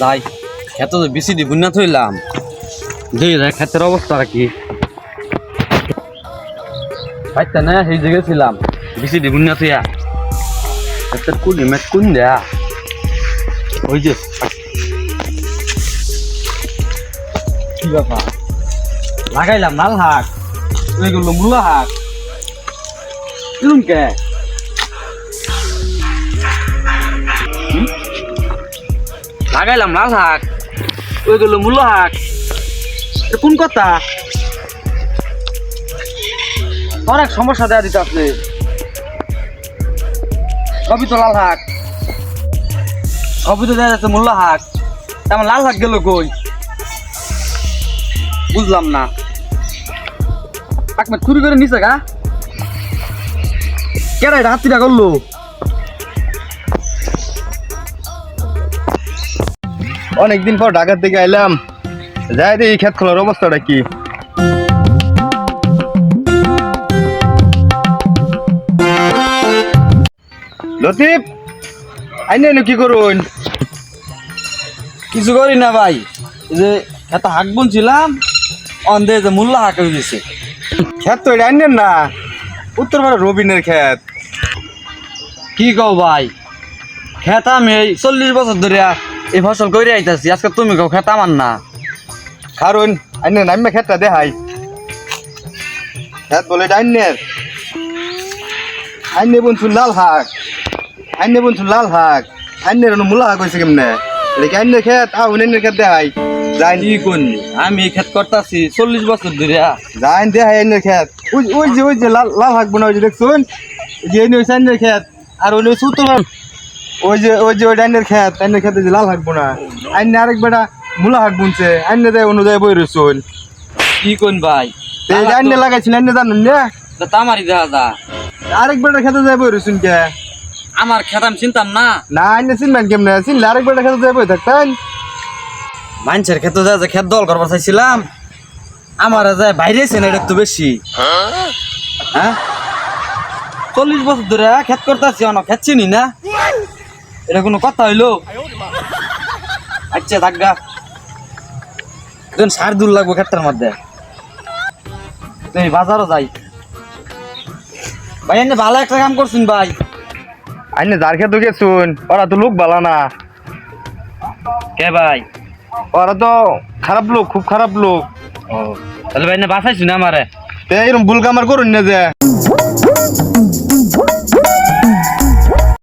যাই এত তো বেশি দি বুন্না থইলাম দেখি যাই ক্ষেতের অবস্থা কি পাইতা না সেই জায়গায় ছিলাম বেশি দি বুন্না থইয়া ক্ষেতের কুলি ম্যাচ কোন দেয়া ওই যে কি ব্যাপার লাগাইলাম লাল শাক ওইগুলো মূলা শাক এরকম কে লাগাইলাম লাল শাক ওইগুলো মূলা শাক কোন কথা অনেক সমস্যা দেওয়া দিতে আছে সবই তো লাল শাক সবই তো দেওয়া যাচ্ছে মূলা শাক তেমন লাল শাক গেল কই বুঝলাম না কাকমা চুরি করে নিছে গা কেডা এটা হাতিটা করলো অনেকদিন পর ঢাকা থেকে আইলাম যাই দেখি ক্ষেত খোলার অবস্থাটা কি লতিফ আইনে কি করুন কিছু করি না ভাই যে এত হাক বুনছিলাম অন্ধে যে মূল্য হাক হয়ে গেছে ক্ষেত তো এটা আইনেন না উত্তরপাড়া রবিনের ক্ষেত কি কও ভাই খেত আমি 40 বছর ধরে এই ফসল করে আইতাছি আজকে তুমি কও খেত আমার না কারণ আইনে নামে ক্ষেতটা দেখাই ক্ষেত বলে এটা আইনের আইনে বন্ধু লাল শাক আইনে বন্ধু লাল শাক আইনের মূলা শাক হয়েছে কেমনে এটা কি আইনের ক্ষেত আইনের ক্ষেত দেখাই যাই কি করলি আমি এই খেত করতেছি 40 বছর ধরে যাই দেখাই আইনের ক্ষেত ওই যে লাল লাল শাক বোনা ওই যে দেখছুন যে এই হচ্ছে আইনের ক্ষেত আর ওই হচ্ছে উত্তর ওই ডাইনের খেতে যে লাল শাক বোনা আইনে আরেক বেটা মূলা শাক বুনছে আইনে দেয় অনুযায়ী বই রসুন কি কোন ভাই আইনে লাগাইছিল আইনে জানুন না তামারি দেখা যা আরেক বেটা খেতে যায় বই রসুন কে আমার খেত আমি চিনতাম না না আইনে চিনবেন কেমনে চিনলে আরেক বেটা খেতে যায় বই থাকতেন মানুষের ক্ষেত্রে যা খেত দল করবার চাইছিলাম আমার যায় বাইরে না এটা তো বেশি হ্যাঁ 40 বছর ধরে খেত করতেছি অনেক খেত চিনি না এটা কোনো কথা হইলো আচ্ছা থাকগা সার দূর লাগবো ক্ষেতটার মধ্যে তুমি বাজারও যাই ভাই এনে ভালো একটা কাম করছেন ভাই আইনে যার খেতে গেছুন ওরা তো লোক ভালো না কে ভাই ওরা তো খারাপ লোক খুব খারাপ লোক ও তাহলে ভাই না বাঁচাইছি না আমারে এরকম ভুল কামার করুন না যে